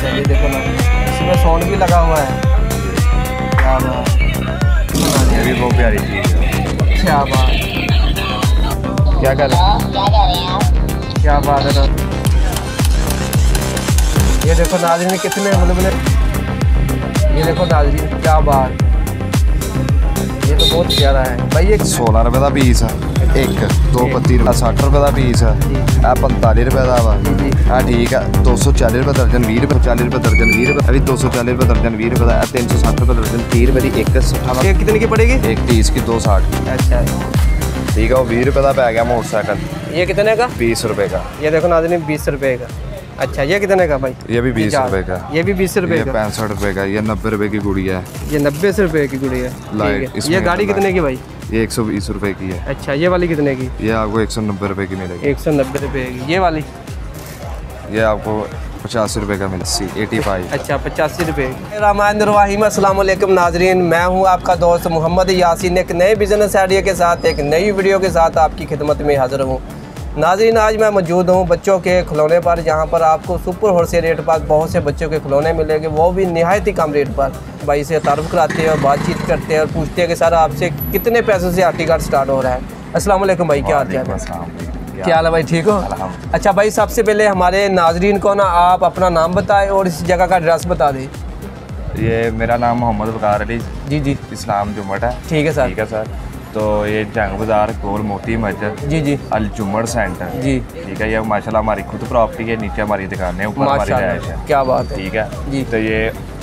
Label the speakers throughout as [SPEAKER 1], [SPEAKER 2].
[SPEAKER 1] अच्छा ये देखो ना, इसमें साउंड भी लगा हुआ है। क्या बात,
[SPEAKER 2] ये भी बहुत प्यारी चीज़ है।
[SPEAKER 1] क्या बात,
[SPEAKER 2] क्या कर रहे हैं?
[SPEAKER 1] क्या बात है ना। ये देखो नाज़रीन कितने मतलब, ये देखो नाज़रीन क्या बात, ये तो बहुत प्यारा है भाई। ये
[SPEAKER 2] 16 रुपए का पीस है एक, 2 पत्ती 60 रुपए का पीस है, 45 रुपए का वा। हाँ ठीक है, 240 रुपए दर्जन, 20 रुपए, 40 रुपए दर्जन, 20 रुपए, अभी 240 रुपए दर्जन, 20 रुपए का, 360 रुपए दर्जन, 30 रुपए की एक।
[SPEAKER 1] ये कितने की पड़ेगी?
[SPEAKER 2] एक 30 की 260।
[SPEAKER 1] अच्छा
[SPEAKER 2] ठीक है, वो 20 रुपए का पै गया मोटरसाइकिल।
[SPEAKER 1] ये कितने का?
[SPEAKER 2] 20 रुपए का।
[SPEAKER 1] ये देखो नाज़रीन 20 रुपए का। अच्छा ये कितने का भाई?
[SPEAKER 2] ये भी 20 रुपए का।
[SPEAKER 1] ये भी 20 रुपए का।
[SPEAKER 2] 65 रुपए का। ये 90 रुपए की गुड़िया है।
[SPEAKER 1] ये 90 रुपए की गुड़िया है।
[SPEAKER 2] लाइट।
[SPEAKER 1] ये गाड़ी कितने की भाई?
[SPEAKER 2] ये 120 रुपए की है।
[SPEAKER 1] अच्छा ये वाली कितने की?
[SPEAKER 2] ये आपको 190 रुपए की मिलेगी।
[SPEAKER 1] 190 रुपए की। ये वाली?
[SPEAKER 2] ये आपको 85 रुपए का मिलेगी, 85।
[SPEAKER 1] अच्छा 85 रुपए। रहमानिर्रहीम, अस्सलाम वालेकुम नाजरीन, मैं हूं आपका दोस्त मोहम्मद यासीन, एक नए बिजनेस आइडिया के साथ एक नई वीडियो के साथ आपकी खिदमत में हाजिर हूं। नाजरीन आज मैं मौजूद हूं बच्चों के खिलौने पर, जहां पर आपको सुपर होलसेल रेट पर बहुत से बच्चों के खिलौने मिलेंगे, वो भी निहायत ही कम रेट पर। भाई से तारुफ कराते हैं और बातचीत करते हैं और पूछते हैं कि सर आपसे कितने पैसों से आर्टी कार्ड स्टार्ट हो रहा है। अस्सलाम वालेकुम भाई, क्या हाल है? क्या हाल है भाई, ठीक हो? अच्छा भाई सबसे पहले हमारे नाजरीन को ना आप अपना नाम बताएं और इस जगह का एड्रेस बता दें।
[SPEAKER 2] ये मेरा नाम मोहम्मद वकार अली
[SPEAKER 1] जी
[SPEAKER 2] इस्लाम जुम्मट है।
[SPEAKER 1] ठीक है सर।
[SPEAKER 2] ठीक है सर। तो ये जंग बाजार गोल मोती मस्जिद
[SPEAKER 1] जी
[SPEAKER 2] अल जुम्मट सेंटर
[SPEAKER 1] जी।
[SPEAKER 2] ठीक है, ये माशाल्लाह हमारी खुद प्रॉपर्टी है, नीचे हमारी दुकान है, ऊपर हमारी रहायश है।
[SPEAKER 1] क्या बात है।
[SPEAKER 2] ठीक है
[SPEAKER 1] जी।
[SPEAKER 2] तो ये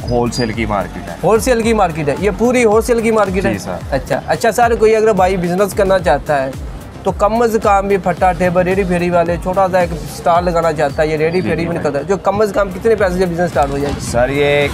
[SPEAKER 2] होलसेल की मार्केट है।
[SPEAKER 1] होलसेल की मार्केट है, ये पूरी होलसेल की मार्केट है।
[SPEAKER 2] जी सर।
[SPEAKER 1] अच्छा सर, कोई अगर भाई बिजनेस करना चाहता है तो कम से कम भी फट्टा टेबल रेडी फेरी वाले छोटा सा एक स्टॉल लगाना चाहता है, ये रेडी फेरी भी निकलता है, जो कम से कम कितने पैसे से बिजनेस स्टार्ट हो जाएगी?
[SPEAKER 2] सर ये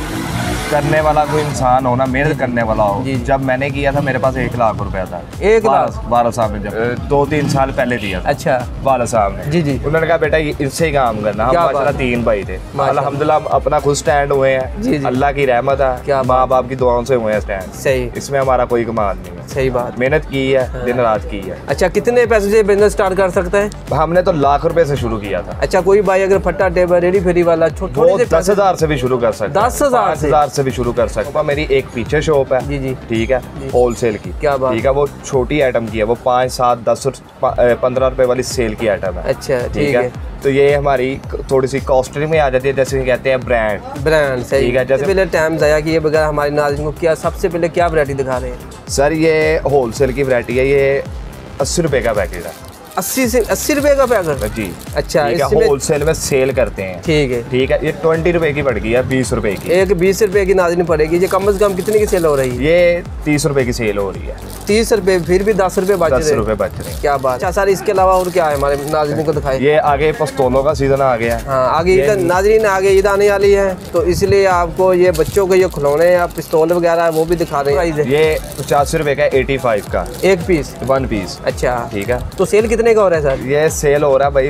[SPEAKER 2] करने वाला कोई इंसान हो ना, मेहनत करने वाला हो। जब मैंने किया था मेरे पास 1 लाख रुपया था।
[SPEAKER 1] 1 लाख?
[SPEAKER 2] 12 साल में, जब 2-3 साल पहले दिया था।
[SPEAKER 1] अच्छा।
[SPEAKER 2] 12 साल में।
[SPEAKER 1] जी।
[SPEAKER 2] उन्होंने कहा बेटा इससे ही काम करना। हम माशाल्लाह 3 भाई थे, अल्हम्दुलिल्लाह अपना खुद स्टैंड हुए हैं। अल्लाह की रहमत है, माँ बाप की दुआओं से हुए हैं स्टैंड।
[SPEAKER 1] सही।
[SPEAKER 2] इसमें हमारा कोई कमाल नहीं है।
[SPEAKER 1] सही बात।
[SPEAKER 2] मेहनत की है, दिन रात की है।
[SPEAKER 1] अच्छा कितने पैसे से बिजनेस स्टार्ट कर सकता है?
[SPEAKER 2] हमने तो लाख रुपए से शुरू किया था।
[SPEAKER 1] अच्छा कोई भाई अगर फट्टा टेबल रेडी फेरी वाला छोटे
[SPEAKER 2] 10,000 से भी शुरू कर सकता है।
[SPEAKER 1] 10,000
[SPEAKER 2] से भी शुरू कर सकता है। मेरी एक पीछे शॉप है।
[SPEAKER 1] जी।
[SPEAKER 2] ठीक है, होलसेल की।
[SPEAKER 1] क्या बात।
[SPEAKER 2] ठीक है, वो छोटी आइटम की है, वो 5, 7, 10, 15 रुपए वाली सेल की आइटम है।
[SPEAKER 1] अच्छा ठीक है।
[SPEAKER 2] तो ये हमारी थोड़ी सी कॉस्टली में आ जाती है, जैसे कहते हैं ब्रांड।
[SPEAKER 1] सही।
[SPEAKER 2] ठीक है, जैसे
[SPEAKER 1] पहले टाइम जाया कि ये बगैर हमारे नाज़रीन को क्या सबसे पहले क्या वैरायटी दिखा रहे हैं?
[SPEAKER 2] सर ये होलसेल की वैरायटी है, ये 80 रुपए का पैकेट है।
[SPEAKER 1] 80 रुपए का पैकेट?
[SPEAKER 2] जी।
[SPEAKER 1] अच्छा
[SPEAKER 2] होलसेल में सेल करते हैं।
[SPEAKER 1] ठीक है।
[SPEAKER 2] ये 20 रुपए की पड़ गई है, 20 रुपए की।
[SPEAKER 1] एक 20 रुपए की नाज़रीन पड़ेगी। ये कम से कम कितने की सेल हो रही है?
[SPEAKER 2] ये 30 रुपए की सेल हो रही है।
[SPEAKER 1] 30 रुपए, फिर भी 10 रुपए बच रहे हैं।
[SPEAKER 2] 10 रुपए बच रहे हैं।
[SPEAKER 1] क्या बात। अच्छा सर इसके अलावा और क्या है हमारे नाज़रीन को दिखाए?
[SPEAKER 2] ये आगे पिस्तौलों का सीजन आ गया है।
[SPEAKER 1] हाँ आगे ईद नाज़रीन आगे ईद आने वाली है, तो इसलिए आपको ये बच्चों के ये खिलौने या पिस्तौल वगैरह वो भी दिखा रहे हैं।
[SPEAKER 2] ये 85 रुपए का 85 का
[SPEAKER 1] एक पीस,
[SPEAKER 2] 1 पीस।
[SPEAKER 1] अच्छा
[SPEAKER 2] ठीक है।
[SPEAKER 1] तो सेल कितने का हो रहा है सर?
[SPEAKER 2] ये सेल हो रहा है भाई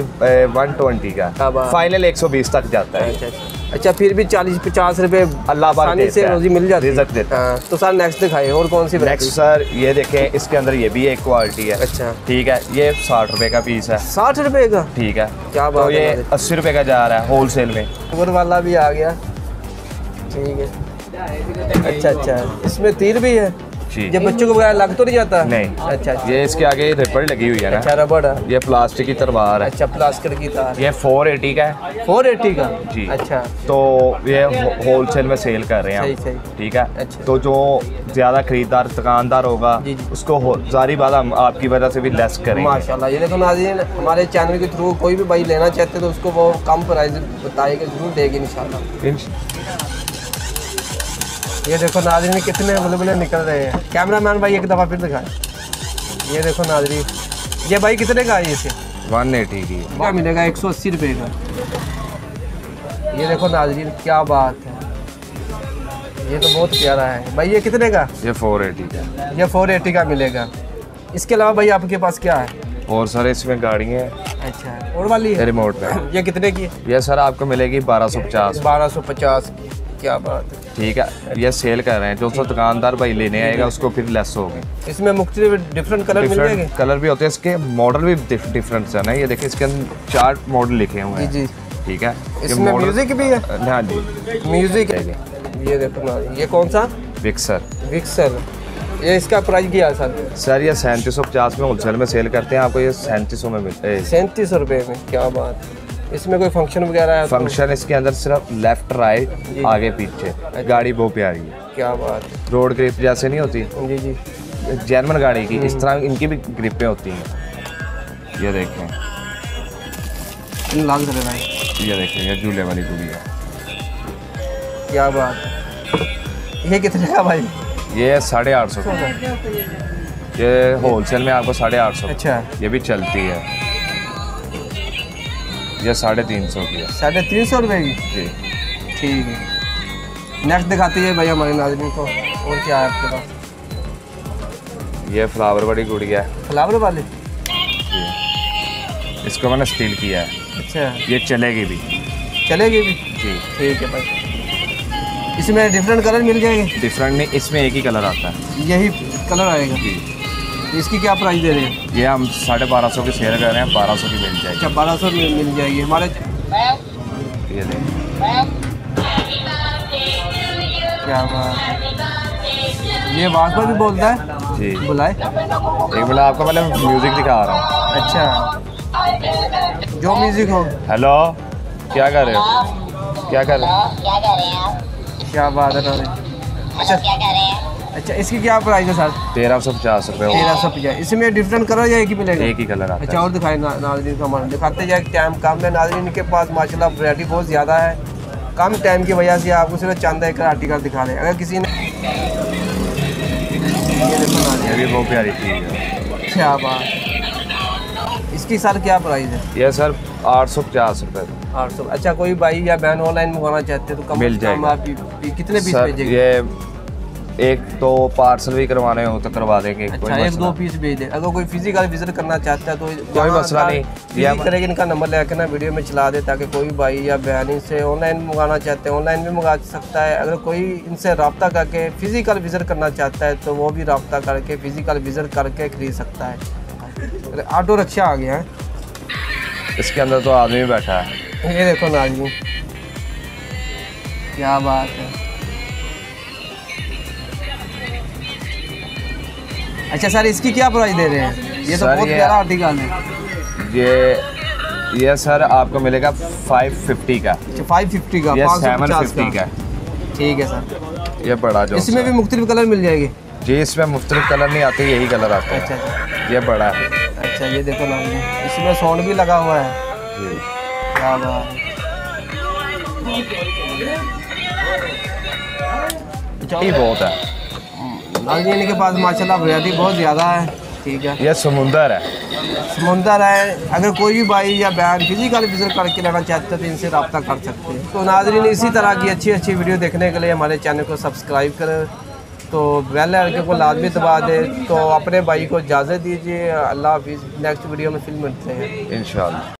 [SPEAKER 2] 120 का, फाइनल 120 तक जाता है।
[SPEAKER 1] अच्छा फिर भी 40-50 रुपए
[SPEAKER 2] अल्लाह
[SPEAKER 1] आसानी से रोजी मिल जाती है।
[SPEAKER 2] देता है।
[SPEAKER 1] तो सर नेक्स्ट दिखाए और कौन सी?
[SPEAKER 2] नेक्स्ट सर ये देखें, इसके अंदर ये भी एक क्वालिटी है।
[SPEAKER 1] अच्छा ठीक
[SPEAKER 2] है, ये 60 रुपए का पीस है।
[SPEAKER 1] 60 रुपए का?
[SPEAKER 2] ठीक है।
[SPEAKER 1] क्या बात।
[SPEAKER 2] तो ये 80 रुपए का जा रहा है होलसेल में।
[SPEAKER 1] ऊपर वाला भी आ गया। ठीक है। अच्छा इसमें तीर भी है। ये बच्चों को बगैर लग तो नहीं जाता?
[SPEAKER 2] नहीं।
[SPEAKER 1] अच्छा
[SPEAKER 2] ये इसके आगे रबड़ लगी हुई है ना।
[SPEAKER 1] अच्छा रबड़ है।
[SPEAKER 2] ये प्लास्टिक की तलवार है।
[SPEAKER 1] अच्छा प्लास्टिक की तार।
[SPEAKER 2] ये 480 का है।
[SPEAKER 1] 480 का?
[SPEAKER 2] जी।
[SPEAKER 1] अच्छा
[SPEAKER 2] तो ये होलसेल में सेल कर रहे हैं।
[SPEAKER 1] सही।
[SPEAKER 2] ठीक है।
[SPEAKER 1] अच्छा।
[SPEAKER 2] तो जो ज्यादा खरीदार दुकानदार होगा उसको सारी बात हम आपकी वजह से भी लेस करेंगे।
[SPEAKER 1] माशाल्लाह। ये देखो नाज़रीन हमारे चैनल के थ्रू कोई भी भाई लेना चाहते तो उसको वो कम प्राइस बताएगा, जरूर देगी इंशाल्लाह। ये देखो नाज़रीन कितने बुलबुले निकल रहे हैं। कैमरामैन भाई एक दफ़ा फिर दिखाएं। ये देखो नाज़रीन, ये भाई कितने का है? इसे
[SPEAKER 2] 180 की
[SPEAKER 1] क्या मिलेगा? 180 रुपये का। ये देखो नाज़रीन क्या बात है, ये तो बहुत प्यारा है भाई। ये कितने का?
[SPEAKER 2] ये 480 का।
[SPEAKER 1] ये 480 का मिलेगा। इसके अलावा भाई आपके पास क्या है?
[SPEAKER 2] और सर इसमें गाड़ियाँ हैं।
[SPEAKER 1] अच्छा और वाली है
[SPEAKER 2] रिमोट में।
[SPEAKER 1] ये कितने की?
[SPEAKER 2] ये सर आपको मिलेगी 1250।
[SPEAKER 1] 1250 की। क्या बात है।
[SPEAKER 2] ठीक है, ये सेल कर रहे हैं, जो दुकानदार भाई लेने आएगा उसको फिर लेस होगी।
[SPEAKER 1] इसमें मुख्तलिफ डिफरेंट कलर मिल जाएंगे?
[SPEAKER 2] कलर भी होते हैं, इसके मॉडल भी डिफरेंट है ना। ये देखिए इसके अंदर 4 मॉडल लिखे हुए हैं।
[SPEAKER 1] जी।
[SPEAKER 2] ठीक है।
[SPEAKER 1] इसमें म्यूजिक भी है?
[SPEAKER 2] हाँ जी,
[SPEAKER 1] म्यूजिक है। ये देखो ना, ये कौन सा? विक्सर। ये इसका प्राइस क्या है
[SPEAKER 2] सर? ये 3750 में होलसेल में सेल करते हैं, आपको ये 3700 में मिलता है।
[SPEAKER 1] 37 रुपये में? क्या बात। इसमें कोई फंक्शन वगैरह है?
[SPEAKER 2] फंक्शन इसके अंदर सिर्फ लेफ्ट राइट आगे पीछे, गाड़ी बहुत प्यारी है।
[SPEAKER 1] क्या बात।
[SPEAKER 2] रोड ग्रिप जैसे नहीं होती
[SPEAKER 1] जी जी,
[SPEAKER 2] जर्मन गाड़ी की, इस तरह इनकी भी ग्रिपें होती हैं। ये देखें,
[SPEAKER 1] लाल कलर है।
[SPEAKER 2] ये देखें, ये झूले वाली गुड़िया।
[SPEAKER 1] क्या बात। ये कितने का भाई?
[SPEAKER 2] ये 850 का। ये होलसेल में आपको 850।
[SPEAKER 1] अच्छा।
[SPEAKER 2] ये भी चलती है। ये 350 की है।
[SPEAKER 1] 350 रुपये की?
[SPEAKER 2] जी
[SPEAKER 1] ठीक है। नेक्स्ट दिखाते हैं भाई हमारे नाज़रीन को, और क्या है आपके पास?
[SPEAKER 2] ये फ्लावर वाली गुड़िया है।
[SPEAKER 1] फ्लावर वाले?
[SPEAKER 2] जी, इसको मैंने स्टील किया है।
[SPEAKER 1] अच्छा।
[SPEAKER 2] ये चलेगी भी?
[SPEAKER 1] चलेगी भी?
[SPEAKER 2] जी
[SPEAKER 1] ठीक है भाई। इसमें डिफरेंट कलर मिल जाएंगे?
[SPEAKER 2] डिफरेंट नहीं, इसमें एक ही कलर आता है।
[SPEAKER 1] यही कलर आएगा?
[SPEAKER 2] जी।
[SPEAKER 1] इसकी क्या प्राइस दे रहे हैं?
[SPEAKER 2] ये हम 1250 की सेल कर रहे हैं, 1200 की मिल जाएगी।
[SPEAKER 1] अच्छा, 1200 में मिल जाएगी हमारे।
[SPEAKER 2] ये देखें,
[SPEAKER 1] क्या बात है। ये आवाज़ पर भी बोलता है?
[SPEAKER 2] जी।
[SPEAKER 1] बुलाए।
[SPEAKER 2] एक मिनट, आपको पहले म्यूजिक दिखा रहा हूँ।
[SPEAKER 1] अच्छा, जो म्यूजिक हो।
[SPEAKER 2] हेलो, क्या कर रहे हो? क्या कर रहे हो?
[SPEAKER 1] क्या बात है नाज़रीन। अच्छा, अच्छा, इसकी क्या प्राइस है सर?
[SPEAKER 2] 1350 रुपये।
[SPEAKER 1] 1350। इसमें डिफरेंट कलर या एक ही मिलेगा?
[SPEAKER 2] एक ही कलर आता
[SPEAKER 1] अच्छा,
[SPEAKER 2] है।
[SPEAKER 1] और दिखाए नाज़रीन को हमारे, दिखाते जाए। टाइम कम है नाज़रीन के पास, माशाल्लाह वैरायटी बहुत ज़्यादा है। कम टाइम की वजह से आपको सिर्फ चंद एक आर्टिकल दिखा रहे हैं। अगर किसी ने, ये देखो नाज़रीन,
[SPEAKER 2] ये भी बहुत प्यारी चीज़ है।
[SPEAKER 1] क्या बात। इसकी सर क्या प्राइस है?
[SPEAKER 2] ये सर 850 रुपये।
[SPEAKER 1] 800। अच्छा, कोई भाई या बहन ऑनलाइन मंगवाना चाहते हैं तो कम
[SPEAKER 2] मिल
[SPEAKER 1] से कम
[SPEAKER 2] जाएगा।
[SPEAKER 1] आप कितने पीस
[SPEAKER 2] सर
[SPEAKER 1] भेजेंगे?
[SPEAKER 2] ये एक तो पार्सल भी करवाने हो तो करवा देंगे। कोई
[SPEAKER 1] अच्छा, एक
[SPEAKER 2] मसला
[SPEAKER 1] दो पीस भेज दे। अगर कोई फिजिकल विजिट करना चाहता है तो
[SPEAKER 2] कोई मसला नहीं।
[SPEAKER 1] ये करेगा, इनका नंबर लेकर ना वीडियो में चला दे, ताकि कोई भाई या बहन इनसे ऑनलाइन मंगाना चाहते हैं ऑनलाइन भी मंगा सकता है। अगर कोई इनसे रब्ता करके फिजिकल विजिट करना चाहता है तो वो भी रब्ता करके फिजिकल विजिट करके खरीद सकता है। ऑटो रिक्शा आ गया है,
[SPEAKER 2] इसके अंदर तो आदमी बैठा है।
[SPEAKER 1] ये देखो नाज़रीन, क्या बात है। अच्छा सर, इसकी क्या प्राइस दे रहे हैं? ये तो बहुत प्यारा आर्टिकल है।
[SPEAKER 2] ये सर आपको मिलेगा 550 का।
[SPEAKER 1] अच्छा, 550 का?
[SPEAKER 2] ये
[SPEAKER 1] 550
[SPEAKER 2] 750 का।
[SPEAKER 1] ठीक है सर।
[SPEAKER 2] ये बड़ा जो
[SPEAKER 1] इसमें भी मुख्तलिफ कलर मिल जाएगी?
[SPEAKER 2] जी, इसमें मुख्तलिफ कलर नहीं आते, यही कलर आते हैं।
[SPEAKER 1] अच्छा अच्छा।
[SPEAKER 2] ये बड़ा है।
[SPEAKER 1] अच्छा, ये देखो ना, इसमें साउंड भी लगा हुआ है।
[SPEAKER 2] जी,
[SPEAKER 1] क्या बात है।
[SPEAKER 2] ये बहुत है।
[SPEAKER 1] नाज़रीन के पास माशाल्लाह वैरायटी बहुत ज़्यादा है। ठीक है।
[SPEAKER 2] ये समुंदर है।
[SPEAKER 1] समुंदर है। अगर कोई भी भाई या बहन फिजिकल विजिट करके लेना चाहते हैं तो इनसे रब्ता कर सकते हैं। तो नाज़रीन, इसी तरह की अच्छी अच्छी वीडियो देखने के लिए हमारे चैनल को सब्सक्राइब करें, तो बेल आइकन को लाजमी दबा दें। तो अपने भाई को इजाज़त दीजिए। अल्लाह हाफिज़। नेक्स्ट वीडियो में फिर मिलते हैं
[SPEAKER 2] इंशाअल्लाह।